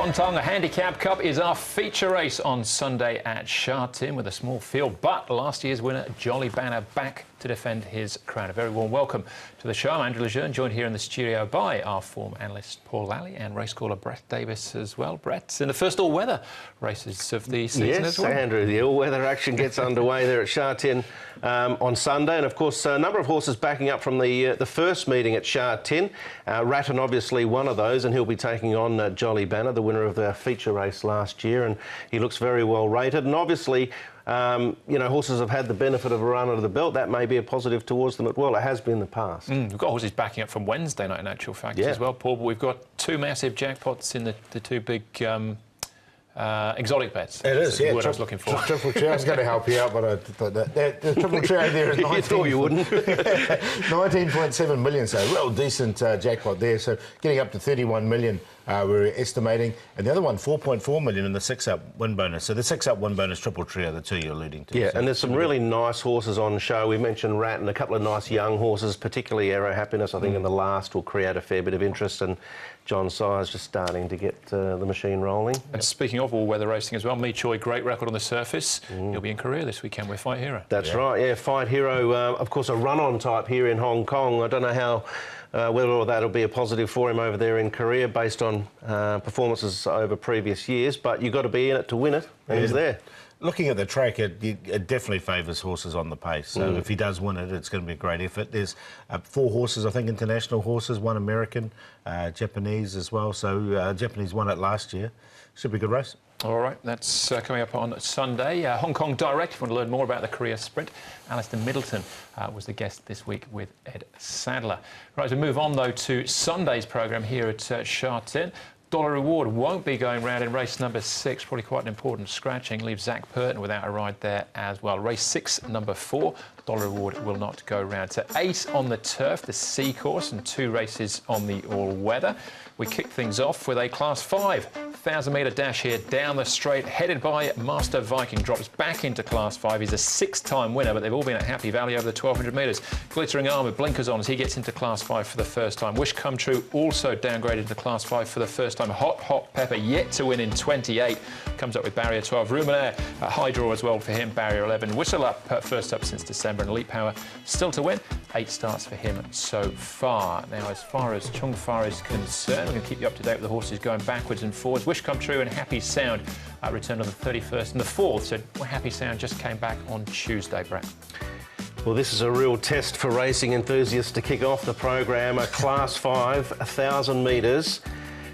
Swantonga Handicap Cup is our feature race on Sunday at Sha Tin with a small field, but last year's winner Jolly Banner back to defend his crown. A very warm welcome to the show. I'm Andrew Lejeune, joined here in the studio by our form analyst Paul Lally and race caller Brett Davis as well. Brett, in the first all-weather races of the season as well. Yes, Andrew, the all-weather action gets underway there at Sha Tin on Sunday, and of course a number of horses backing up from the first meeting at Sha Tin. Ratton obviously one of those, and he'll be taking on Jolly Banner, the winner of the feature race last year, and he looks very well rated. And obviously, you know, horses have had the benefit of a run under the belt. That may be a positive towards them as well. It has been in the past. We've got horses backing up from Wednesday night in actual fact as well, Paul, but we've got two massive jackpots in the two big exotic bets. It is, yeah. What I was looking for. Triple chair. I was going to help you out, but I thought the triple chair there is 19. You thought you wouldn't. 19.7 million, so real decent jackpot there. So getting up to 31 million, we're estimating. And the other one, 4.4 million in the 6-up win bonus. So the 6-up win bonus triple trio, the two you're alluding to. Yeah, so and there's some really nice horses on show. We mentioned Rat and a couple of nice young horses, particularly Aero Happiness, I think, in the last will create a fair bit of interest. And John Sire's just starting to get the machine rolling. And speaking of all-weather racing as well, Mi Choi, great record on the surface. He'll be in Korea this weekend with Fight Hero. That's right, yeah. Fight Hero, of course, a run-on type here in Hong Kong. I don't know how whether that'll be a positive for him over there in Korea based on performances over previous years, but you've got to be in it to win it, and he's there. Looking at the track, it definitely favours horses on the pace. So if he does win it, it's going to be a great effort. There's 4 horses, I think, international horses, 1 American, Japanese as well. So Japanese won it last year. Should be a good race. All right, that's coming up on Sunday. Hong Kong Direct, if you want to learn more about the Korea Sprint, Alistair Middleton was the guest this week with Ed Sadler. Right, as we move on, though, to Sunday's programme here at Sha Tin. Dollar Reward won't be going round in race number 6, probably quite an important scratching, leaves Zach Purton without a ride there as well. Race 6, number 4, Dollar Reward will not go round. So 8 on the turf, the C course, and 2 races on the all-weather. We kick things off with a Class 5 1,000-metre dash here down the straight, headed by Master Viking. Drops back into Class 5. He's a 6-time winner, but they've all been at Happy Valley over the 1,200 metres. Glittering Armour, blinkers on as he gets into Class 5 for the first time. Wish Come True also downgraded to Class 5 for the first time. Hot Pepper yet to win in 28. Comes up with barrier 12. Ruminaire, high draw as well for him, barrier 11. Whistle Up, first up since December, and Elite Power still to win. 8 starts for him so far. Now, as far as Chung Fa is concerned, we're going to keep you up to date with the horses going backwards and forwards. Wish Come True and Happy Sound returned on the 31st and the 4th. So Happy Sound just came back on Tuesday, Brett. Well, this is a real test for racing enthusiasts to kick off the program. A Class 5, 1,000 metres.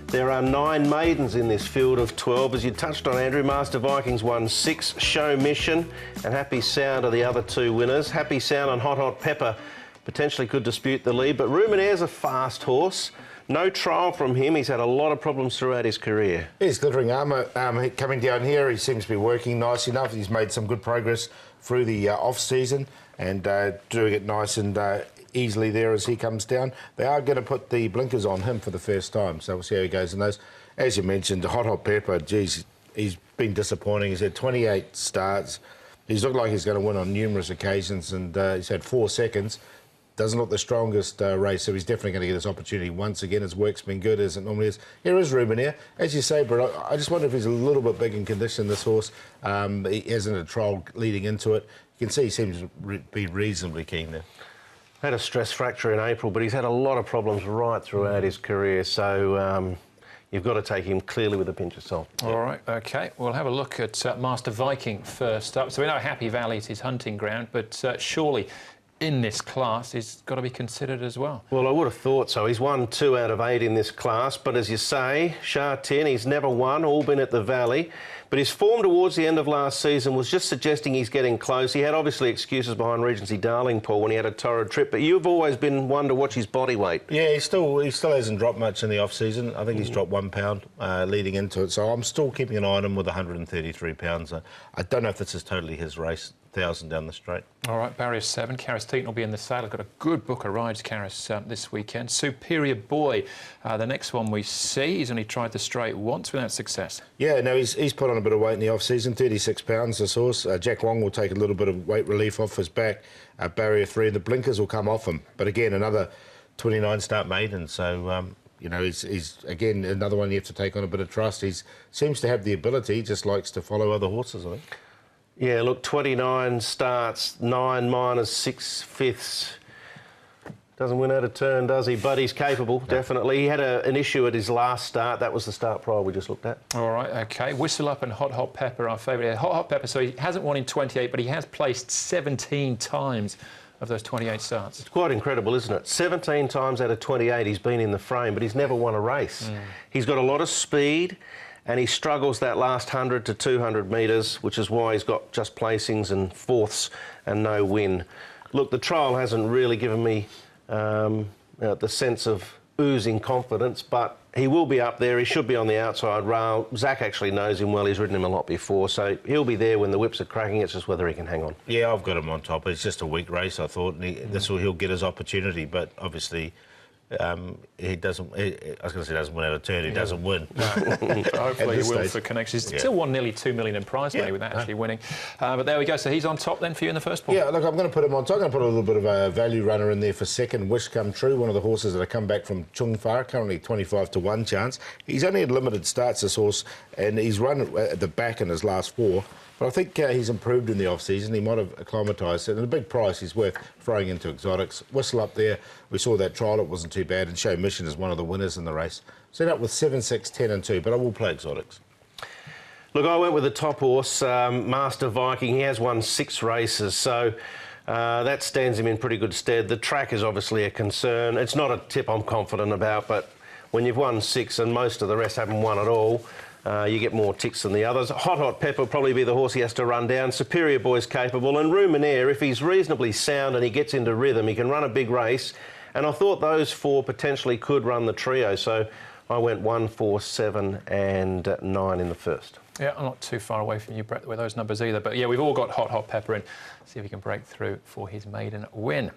There are 9 maidens in this field of 12. As you touched on, Andrew, Master Vikings won 6, Show Mission and Happy Sound are the other 2 winners. Happy Sound and Hot Pepper potentially could dispute the lead, but Ruminaire's a fast horse. No trial from him. He's had a lot of problems throughout his career. He's Glittering Armour coming down here. He seems to be working nice enough. He's made some good progress through the off-season and doing it nice and easily there as he comes down. They are going to put the blinkers on him for the first time, so we'll see how he goes in those. As you mentioned, Hot Pepper, geez, he's been disappointing. He's had 28 starts. He's looked like he's going to win on numerous occasions, and he's had 4 seconds. Doesn't look the strongest race, so he's definitely going to get this opportunity once again. His work's been good, as it normally is. Here is Ruminaire. As you say, Brett, I just wonder if he's a little bit big in condition, this horse. He hasn't a trial leading into it. You can see he seems to be reasonably keen there. Had a stress fracture in April, but he's had a lot of problems right throughout his career, so you've got to take him clearly with a pinch of salt. All right, OK. We'll have a look at Master Viking first up. So we know Happy Valley is his hunting ground, but surely in this class, he's got to be considered as well. Well, I would have thought so. He's won 2 out of 8 in this class, but as you say, Sha Tin, he's never won, all been at the Valley. But his form towards the end of last season was just suggesting he's getting close. He had obviously excuses behind Regency Darling, Paul, when he had a torrid trip, but you've always been one to watch his body weight. Yeah, he still hasn't dropped much in the off-season. I think he's dropped 1 pound leading into it, so I'm still keeping an eye on him with 133 pounds. I don't know if this is totally his race. 1,000 down the straight. All right, barrier 7. Karis Teaton will be in the saddle. Got a good book of rides, Karis, this weekend. Superior Boy, the next one we see. He's only tried the straight once without success. Yeah, no, he's put on a bit of weight in the off-season, 36 pounds this horse. Jack Wong will take a little bit of weight relief off his back. Barrier 3, the blinkers will come off him. But again, another 29 start maiden, so You know, he's again another one you have to take on a bit of trust. He seems to have the ability, he just likes to follow other horses, I think. Yeah, look, 29 starts, 9 minors, 6 fifths. Doesn't win out of turn, does he? But he's capable, definitely. He had an issue at his last start. That was the start prior we just looked at. All right, OK. Whistle Up and Hot Hot Pepper, our favourite. Hot Hot Pepper, so he hasn't won in 28, but he has placed 17 times of those 28 starts. It's quite incredible, isn't it? 17 times out of 28 he's been in the frame, but he's never won a race. He's got a lot of speed, and he struggles that last 100 to 200 metres, which is why he's got just placings and fourths and no win. Look, the trial hasn't really given me the sense of oozing confidence, but he will be up there. He should be on the outside rail. Zach actually knows him well. He's ridden him a lot before, so he'll be there when the whips are cracking. It's just whether he can hang on. Yeah, I've got him on top. It's just a weak race, I thought, and this will he'll get his opportunity. But obviously, he doesn't. I was going to say doesn't win out of turn. He doesn't win. No. Hopefully he will stage. for connections. He's still won nearly $2 million in prize money without actually winning. But there we go. So he's on top then for you in the first pool. Yeah, look, I'm going to put him on top. I'm going to put a little bit of a value runner in there for second. Wish Come True, one of the horses that have come back from Chung Fa, currently 25 to 1 chance. He's only had limited starts, this horse, and he's run at the back in his last 4. But I think he's improved in the off-season. He might have acclimatised it. And a big price, he's worth throwing into exotics. Whistle Up there, we saw that trial, it wasn't too bad. And Show Mission is one of the winners in the race. Set up with 7, 6, 10 and 2, but I will play exotics. Look, I went with the top horse, Master Viking. He has won 6 races, so that stands him in pretty good stead. The track is obviously a concern. It's not a tip I'm confident about, but when you've won 6 and most of the rest haven't won at all, you get more ticks than the others. Hot Hot Pepper will probably be the horse he has to run down. Superior Boy's capable. And Ruminaire, if he's reasonably sound and he gets into rhythm, he can run a big race. And I thought those 4 potentially could run the trio. So I went 1, 4, 7 and 9 in the first. Yeah, I'm not too far away from you, Brett, with those numbers either. But yeah, we've all got Hot Hot Pepper in. See if he can break through for his maiden win.